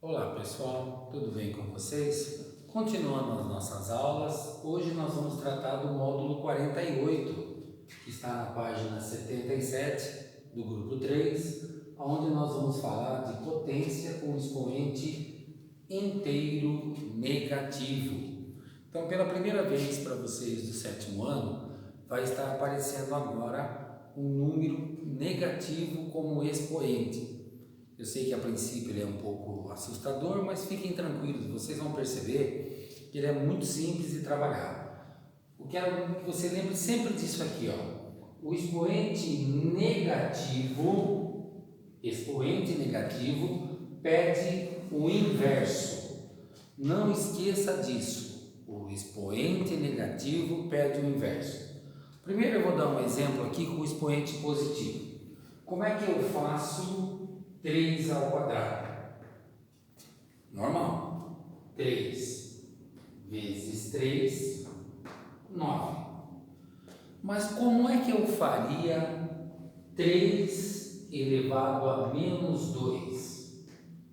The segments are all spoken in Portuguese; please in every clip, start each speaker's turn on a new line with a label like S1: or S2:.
S1: Olá pessoal, tudo bem com vocês? Continuando as nossas aulas, hoje nós vamos tratar do módulo 48, que está na página 77 do grupo 3, onde nós vamos falar de potência com expoente inteiro negativo. Então, pela primeira vez para vocês do sétimo ano, vai estar aparecendo agora um número negativo como expoente. Eu sei que a princípio ele é um pouco assustador, mas fiquem tranquilos, vocês vão perceber que ele é muito simples de trabalhar. Eu quero que você lembre sempre disso aqui, ó. O expoente negativo pede o inverso. Não esqueça disso. O expoente negativo pede o inverso. Primeiro eu vou dar um exemplo aqui com o expoente positivo. Como é que eu faço 3 ao quadrado? Normal. 3 vezes 3, 9. Mas como é que eu faria 3 elevado a menos 2?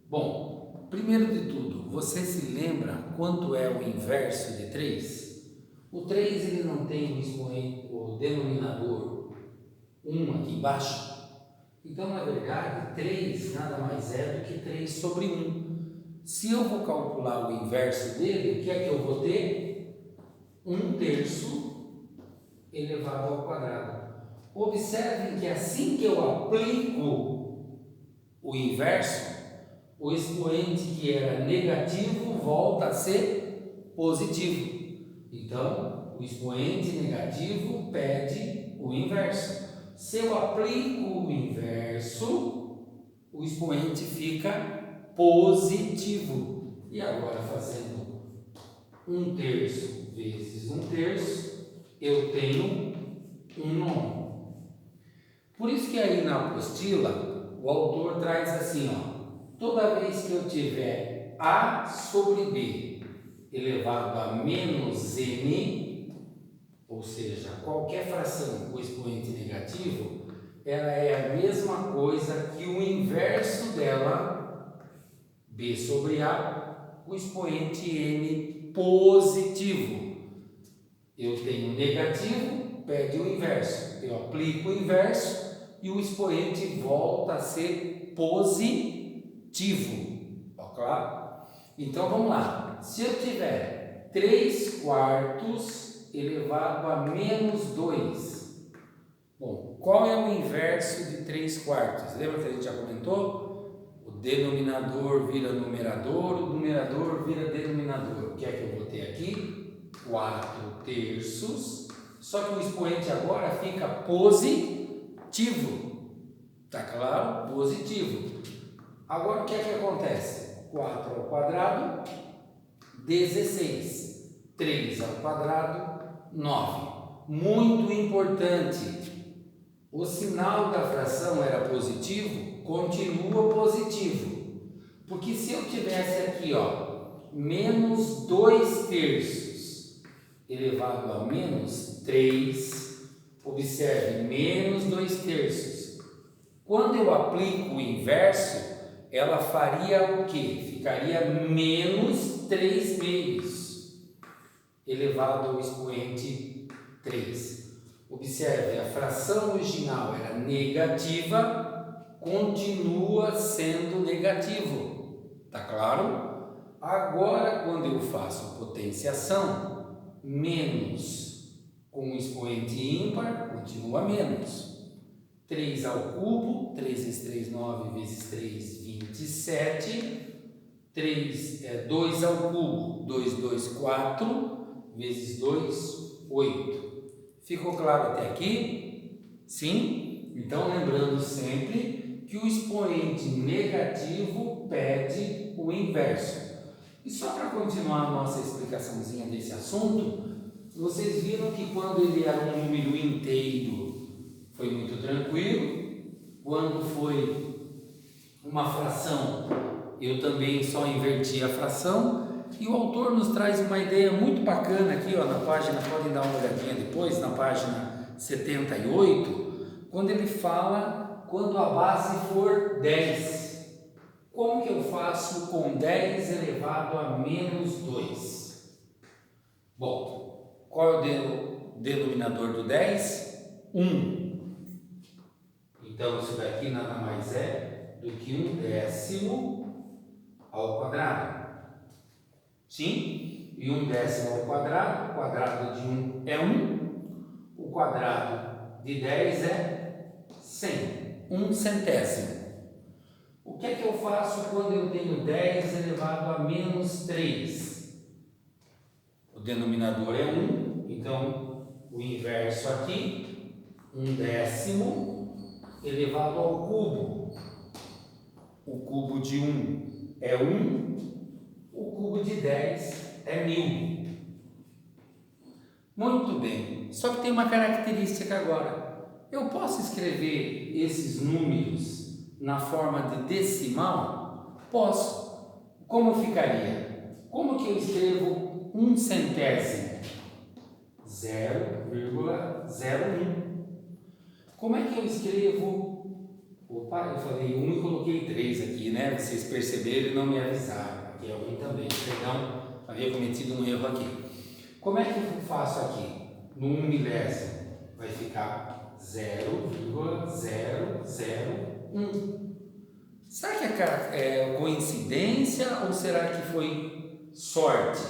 S1: Bom, primeiro de tudo, você se lembra quanto é o inverso de 3? O 3 ele não tem o expoente, o denominador 1 aqui embaixo. Então, na verdade, 3 nada mais é do que 3 sobre 1. Se eu vou calcular o inverso dele, o que é que eu vou ter? 1/3 elevado ao quadrado. Observem que assim que eu aplico o inverso, o expoente que era negativo volta a ser positivo. Então, o expoente negativo pede o inverso. Se eu aplico o inverso, o expoente fica positivo. E agora, fazendo 1/3 vezes 1/3, eu tenho 1/9. Por isso que aí na apostila, o autor traz assim, ó, toda vez que eu tiver A sobre B elevado a menos N, ou seja, qualquer fração com expoente negativo, ela é a mesma coisa que o inverso dela, B sobre A, o expoente N positivo. Eu tenho negativo, pede o inverso. Eu aplico o inverso e o expoente volta a ser positivo. Ok? Então vamos lá. Se eu tiver 3/4 elevado a menos 2. Bom, qual é o inverso de 3/4? Lembra que a gente já comentou? O denominador vira numerador, o numerador vira denominador. O que é que eu vou ter aqui? 4/3. Só que o expoente agora fica positivo. Tá claro? Positivo. Agora o que é que acontece? 4 ao quadrado, 16. 3 ao quadrado, 9. Muito importante, o sinal da fração era positivo, continua positivo. Porque se eu tivesse aqui, ó, menos 2/3 elevado a menos 3, observe, menos 2/3. Quando eu aplico o inverso, ela faria o quê? Ficaria menos 3/2 elevado ao expoente 3. Observe, a fração original era negativa, continua sendo negativo. Tá claro? Agora, quando eu faço a potenciação, menos com o expoente ímpar, continua menos. 3 ao cubo, 3 vezes 3, 9, vezes 3, 27. 2 ao cubo, 2, 2, 4. Vezes 2, 8. Ficou claro até aqui? Sim? Então, lembrando sempre que o expoente negativo pede o inverso. E só para continuar a nossa explicaçãozinha desse assunto, vocês viram que quando ele era um número inteiro, foi muito tranquilo. Quando foi uma fração, eu também só inverti a fração. E o autor nos traz uma ideia muito bacana aqui, ó, na página, podem dar uma olhadinha depois, na página 78, quando ele fala quando a base for 10. Como que eu faço com 10 elevado a menos 2? Bom, qual é o denominador do 10? 1. Então, isso daqui nada mais é do que 1/10 ao quadrado. Sim? E 1/10 ao quadrado, o quadrado de 1 é 1, o quadrado de 10 é 100, 1/100. O que é que eu faço quando eu tenho 10 elevado a menos 3? O denominador é 1, então o inverso aqui, 1/10 elevado ao cubo. O cubo de 1 é 1, o cubo de 10 é 1000. Muito bem, só que tem uma característica agora. Eu posso escrever esses números na forma de decimal? Posso. Como ficaria? Como que eu escrevo 1/100? 0,01. Como é que eu escrevo? Opa, eu falei 1 e coloquei 3 aqui, né? Vocês perceberam e não me avisaram. Aqui é 1 também, perdão, havia cometido um erro aqui. Como é que eu faço aqui? No 1 milésimo vai ficar 0,001. Será que é coincidência ou será que foi sorte?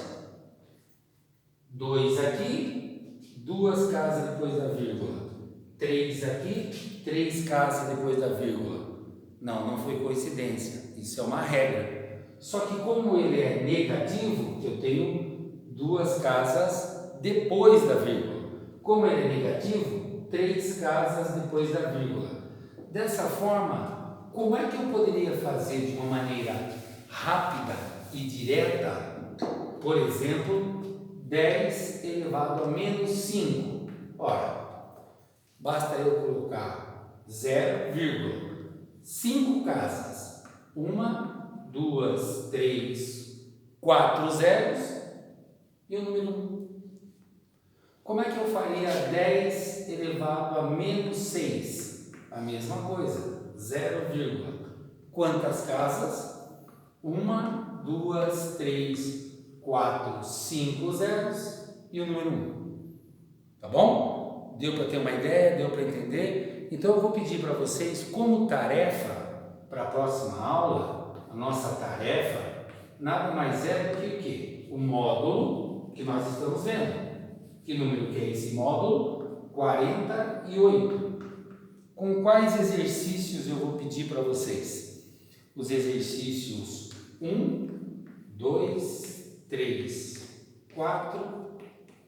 S1: 2 aqui, 2 casas depois da vírgula. 3 aqui, 3 casas depois da vírgula. Não foi coincidência, isso é uma regra. Só que como ele é negativo, eu tenho 2 casas depois da vírgula. Como ele é negativo, 3 casas depois da vírgula. Dessa forma, como é que eu poderia fazer de uma maneira rápida e direta, por exemplo, 10 elevado a menos 5? Ora, basta eu colocar 0,5 casas, 1, 2, 3, 4 zeros e o número 1. Como é que eu faria 10 elevado a menos 6? A mesma coisa, 0, quantas casas? 1, 2, 3, 4, 5 zeros e o número 1. Tá bom? Deu para ter uma ideia? Deu para entender? Então eu vou pedir para vocês, como tarefa para a próxima aula, a nossa tarefa nada mais é do que o quê? O módulo que nós estamos vendo. Que número que é esse módulo? 48. Com quais exercícios eu vou pedir para vocês? Os exercícios 1, 2, 3, 4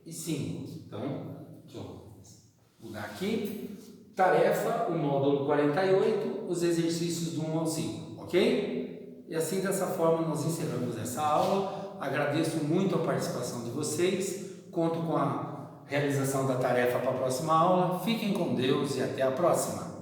S1: e 5. Então, deixa eu mudar aqui. Tarefa, o módulo 48, os exercícios do 1 ao 5, ok? E assim, dessa forma, nós encerramos essa aula. Agradeço muito a participação de vocês. Conto com a realização da tarefa para a próxima aula. Fiquem com Deus e até a próxima.